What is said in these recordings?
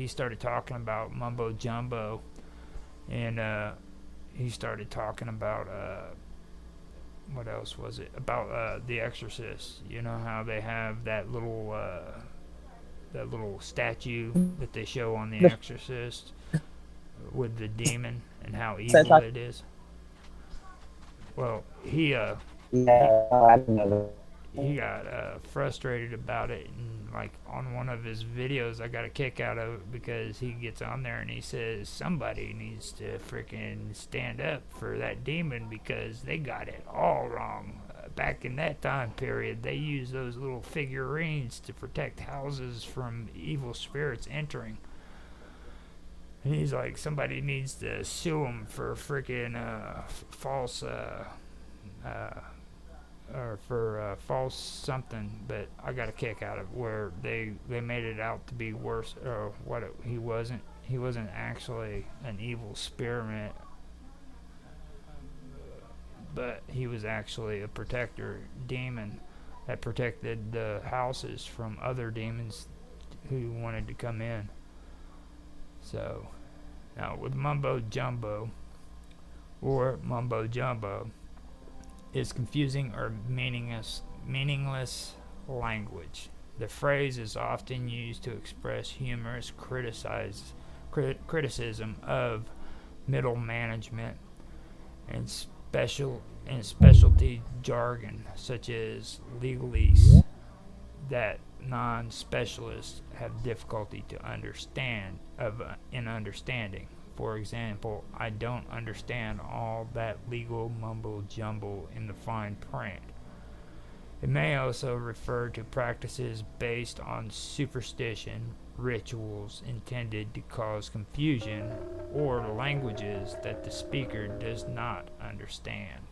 he started talking about mumbo jumbo, and he started talking about what else was it? About The Exorcist. You know how they have that little statue that they show on The Exorcist with the demon and how evil it is. Well, he I know. he got frustrated about it, and like on one of his videos I got a kick out of it because he gets on there and he says somebody needs to freaking stand up for that demon because they got it all wrong. Back in that time period, they used those little figurines to protect houses from evil spirits entering. And he's like, somebody needs to sue him for freaking false or for false something, but I got a kick out of it where they made it out to be worse, or he wasn't actually an evil spirit, but he was actually a protector demon that protected the houses from other demons who wanted to come in. So now with mumbo jumbo or mumbo jumbo is confusing or meaningless language. The phrase is often used to express humorous criticism of middle management and specialty jargon such as legalese that non-specialists have difficulty in understanding. For example, I don't understand all that legal mumbo jumbo in the fine print. It may also refer to practices based on superstition, rituals intended to cause confusion, or languages that the speaker does not understand.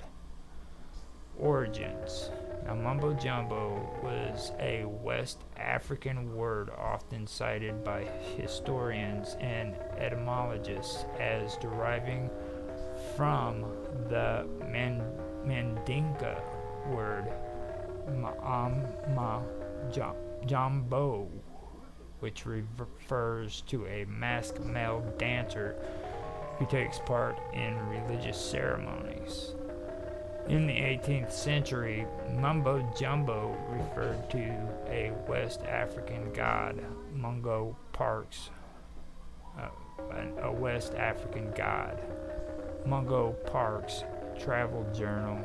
Origins. Now, mumbo jumbo was a West African word often cited by historians and etymologists as deriving from the Mandinka word jambo, which refers to a masked male dancer who takes part in religious ceremonies. In the 18th century, mumbo jumbo referred to a West African god, Mungo Parks, a West African god. Mungo Parks' travel journal,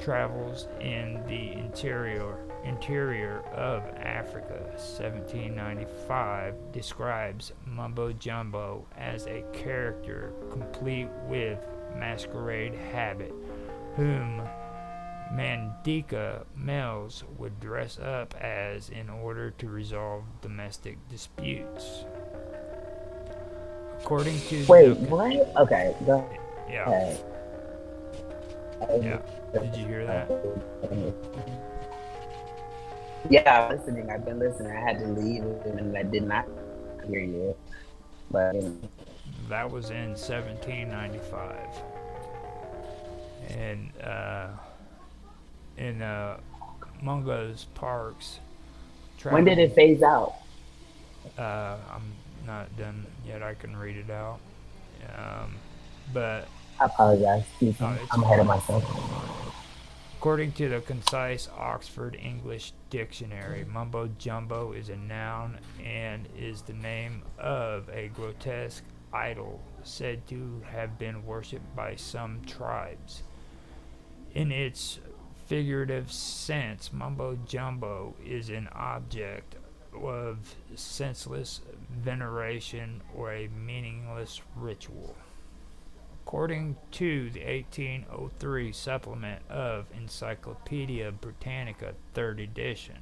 Travels in the Interior of Africa, 1795, describes mumbo jumbo as a character complete with masquerade habit, whom Mandinka males would dress up as in order to resolve domestic disputes. According to Wait, what? Okay, go yeah, ahead. yeah. Did you hear that? Yeah, I'm listening. I've been listening. I had to leave and I did not hear you. But That was in 1795, and in Mungo's Parks. when did it phase out? I'm not done yet. I can read it out. But I apologize. I'm ahead of fine. myself. According to the concise Oxford English Dictionary, mumbo jumbo is a noun and is the name of a grotesque idol said to have been worshipped by some tribes. In its figurative sense, mumbo jumbo is an object of senseless veneration or a meaningless ritual. According to the 1803 supplement of Encyclopedia Britannica 3rd edition,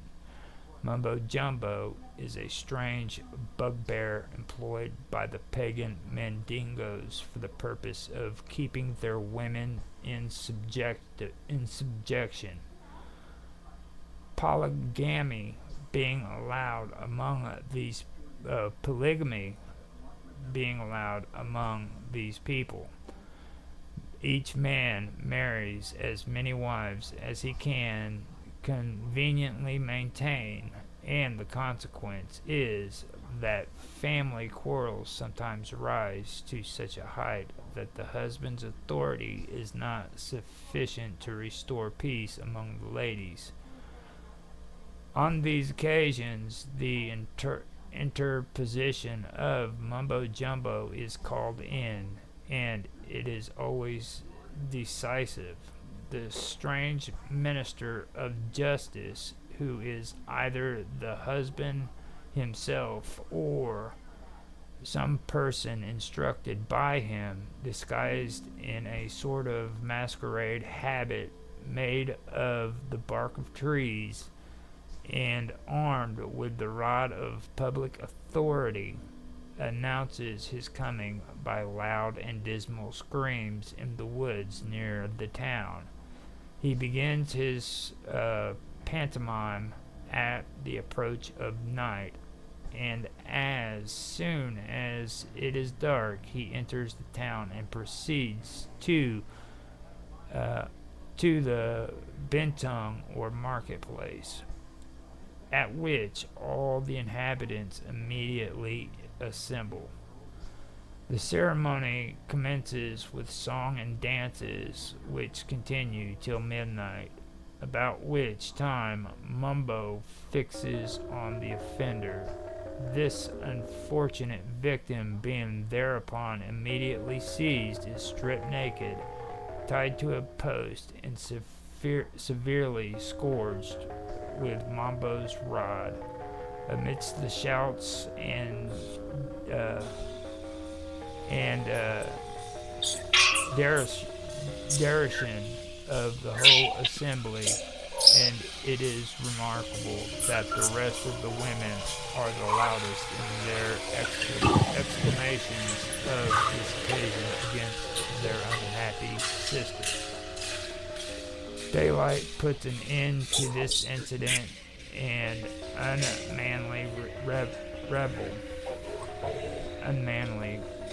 mumbo jumbo is a strange bugbear employed by the pagan Mandingos for the purpose of keeping their women in subjection. Polygamy being allowed among these polygamy being allowed among these people. Each man marries as many wives as he can conveniently maintain, and the consequence is that family quarrels sometimes rise to such a height that the husband's authority is not sufficient to restore peace among the ladies. On these occasions, the interposition of Mumbo Jumbo is called in, and it is always decisive. The strange minister of justice, who is either the husband himself or some person instructed by him, disguised in a sort of masquerade habit made of the bark of trees and armed with the rod of public authority, announces his coming by loud and dismal screams in the woods near the town. He begins his pantomime at the approach of night, and as soon as it is dark, he enters the town and proceeds to the Bentong or marketplace, at which all the inhabitants immediately assemble. The ceremony commences with song and dances, which continue till midnight, about which time Mumbo fixes on the offender. This unfortunate victim being thereupon immediately seized is stripped naked, tied to a post, and severely scourged with Mumbo's rod. Amidst the shouts and derision of the whole assembly, and it is remarkable that the rest of the women are the loudest in their exclamations of this occasion against their unhappy sister. Daylight puts an end to this incident, and unmanly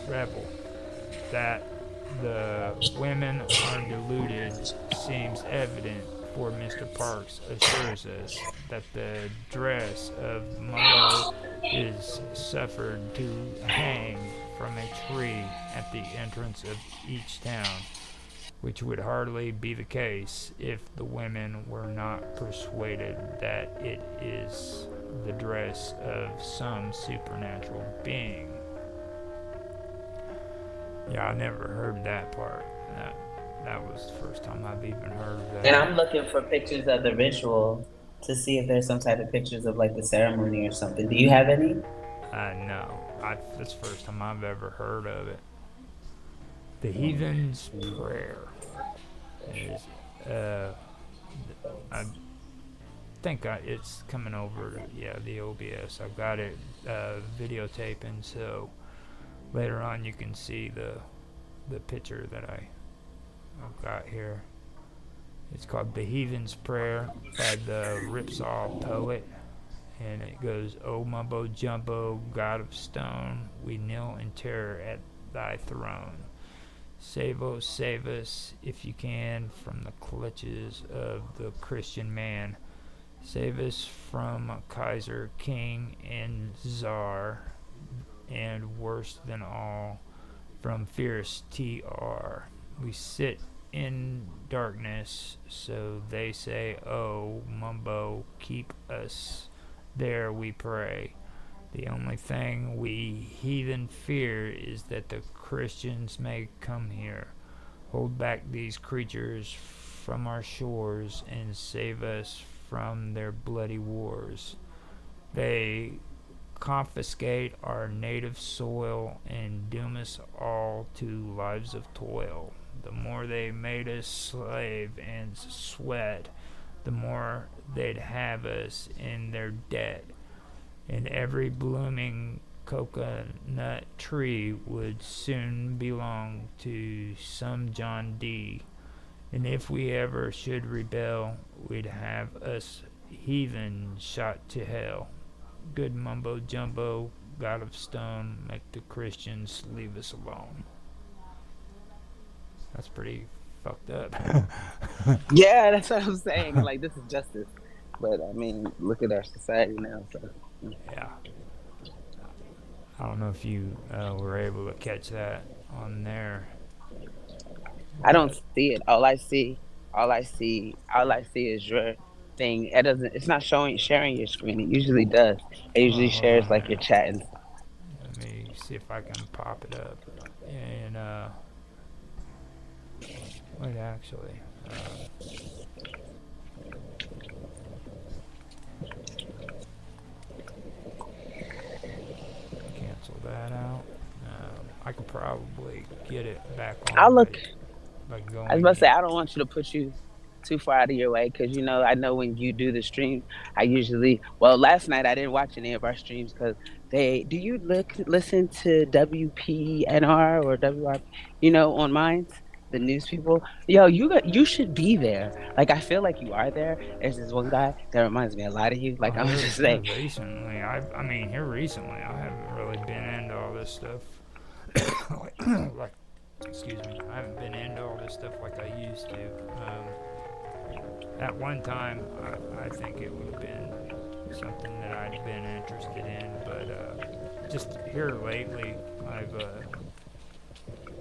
revel that the women are deluded seems evident, for Mr. Parks assures us that the dress of Mumbo is suffered to hang from a tree at the entrance of each town, which would hardly be the case if the women were not persuaded that it is the dress of some supernatural being. Yeah, I never heard that part. That was the first time I've even heard of that. And I'm looking for pictures of the ritual to see if there's some type of pictures of like the ceremony or something. Do you have any? No. That's the first time I've ever heard of it. The Heathen's Prayer is, I think it's coming over to, the OBS. I've got it videotaping, so later on you can see the picture that I've got here. It's called The Heathen's Prayer by the Ripsaw Poet, and it goes, O Mumbo Jumbo, God of stone, we kneel in terror at thy throne. Save us, if you can, from the clutches of the Christian man. Save us from Kaiser, King, and Czar, and worse than all, from fierce TR. We sit in darkness, so they say, oh, Mumbo, keep us there, we pray. The only thing we heathen fear is that the Christians may come here, hold back these creatures from our shores, and save us from their bloody wars. They confiscate our native soil and doom us all to lives of toil. The more they made us slave and sweat, the more they'd have us in their debt, and every blooming coconut tree would soon belong to some John D. And if we ever should rebel, we'd have us heathen shot to hell. Good Mumbo Jumbo, God of stone, make the Christians leave us alone. That's pretty fucked up. Yeah, that's what I'm saying. Like, this is justice. But, I mean, look at our society now. So. Yeah. I don't know if you were able to catch that on there, I don't but see it. All I see is your thing. It doesn't. It's not showing sharing your screen. It usually does. It usually hold shares on like your here. chat and. Let me see if I can pop it up. And wait, actually, cancel that out. I could probably get it back I'll on look. by I was going about to say in. I don't want you to put you too far out of your way because I know when you do the stream, I usually last night I didn't watch any of our streams because they do you listen to WPNR or WR on mines the news people. Yo, you should be there. Like I feel like you are there. There's this one guy that reminds me a lot of you. Oh, Like I'm here, just here saying, recently, I mean, here recently, I haven't really been into all this stuff. like, excuse me, I haven't been into all this stuff like I used to. At one time, I think it would have been something that I'd been interested in, but just here lately,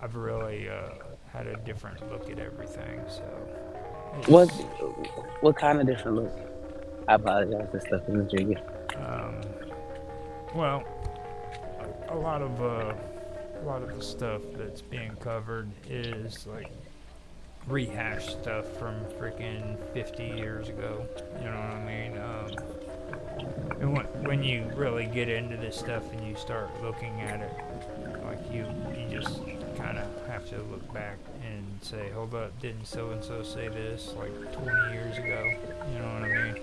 I've really had a different look at everything. So what it's what kind of different look? I apologize for stuff in the trigger. um, well, a lot of the stuff that's being covered is like rehash stuff from freaking 50 years ago. You know what I mean? And when you really get into this stuff and you start looking at it, like you just kind of have to look back and say, hold up, didn't so and so say this like 20 years ago? You know what I mean?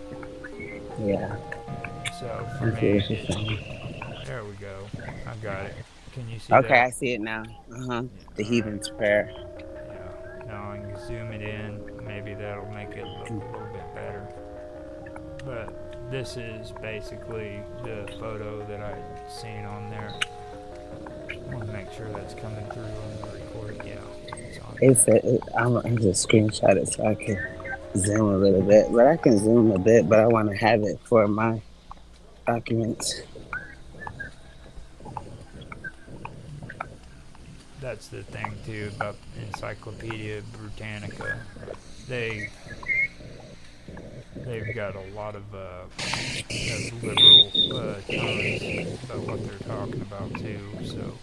Yeah, So for I see me, what you're saying. there we go. I got it. Can you see Okay, that? I see it now. The Yeah, all right. heathen's prayer. Yeah. Now I can zoom it in. Maybe that'll make it look a little bit better. But this is basically the photo that I'd seen on there. I want to make sure that's coming through on the recording. Yeah, it's on It's there. I'm just screenshot it so I can zoom a little bit, but I can zoom a bit, but I want to have it for my documents. That's the thing too about Encyclopedia Britannica. They they've got a lot of liberal tones about what they're talking about too. So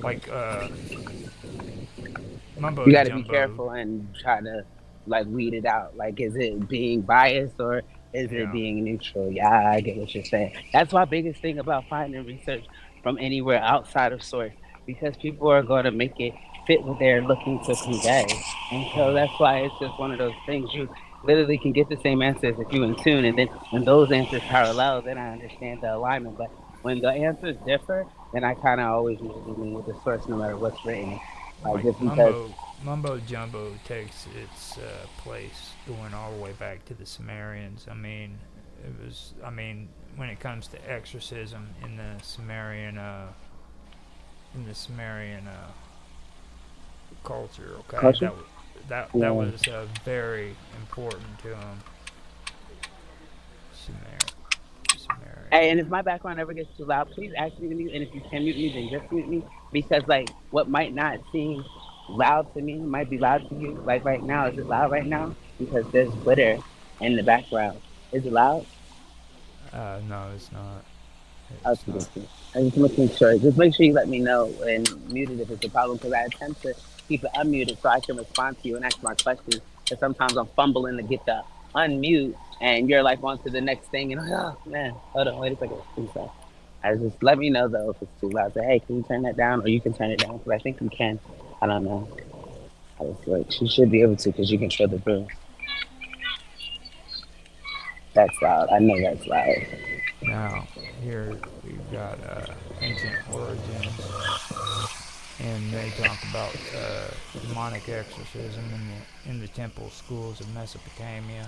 like You mumbo got to be jumbo. careful and try to like weed it out. Like, is it being biased or is it Yeah, being neutral? Yeah, I get what you're saying. That's my biggest thing about finding research from anywhere outside of source because people are going to make it fit what they're looking to convey. And so that's why it's just one of those things you literally can get the same answers if you in tune. And then when those answers parallel, then I understand the alignment. But when the answers differ, then I kind of always usually lean with the source no matter what's written. Like like just because mumbo jumbo takes its place going all the way back to the Sumerians. I mean, it was. I mean, when it comes to exorcism in the Sumerian culture, okay, culture. that Yeah. was very important to them. Sumerian. Hey, and if my background ever gets too loud, please ask me to mute. And if you can mute me, then just mute me. Because like what might not seem loud to me might be loud to you. Like right now, is it loud right now? Because there's glitter in the background. Is it loud? No, it's not. It's Okay, not. okay. I just making sure. Just make sure you let me know and mute it if it's a problem because I attempt to keep it unmuted so I can respond to you and ask my questions. Because sometimes I'm fumbling to get the unmute and you're like on to the next thing and oh man, hold on, wait a second. So I just let me know though if it's too loud. Say, hey, can you turn that down? Or you can turn it down because I think you can. I don't know. I was like, she should be able to because you control the room. That's loud. I know that's loud. Now, here we've got ancient origins, and they talk about demonic exorcism in the temple schools of Mesopotamia.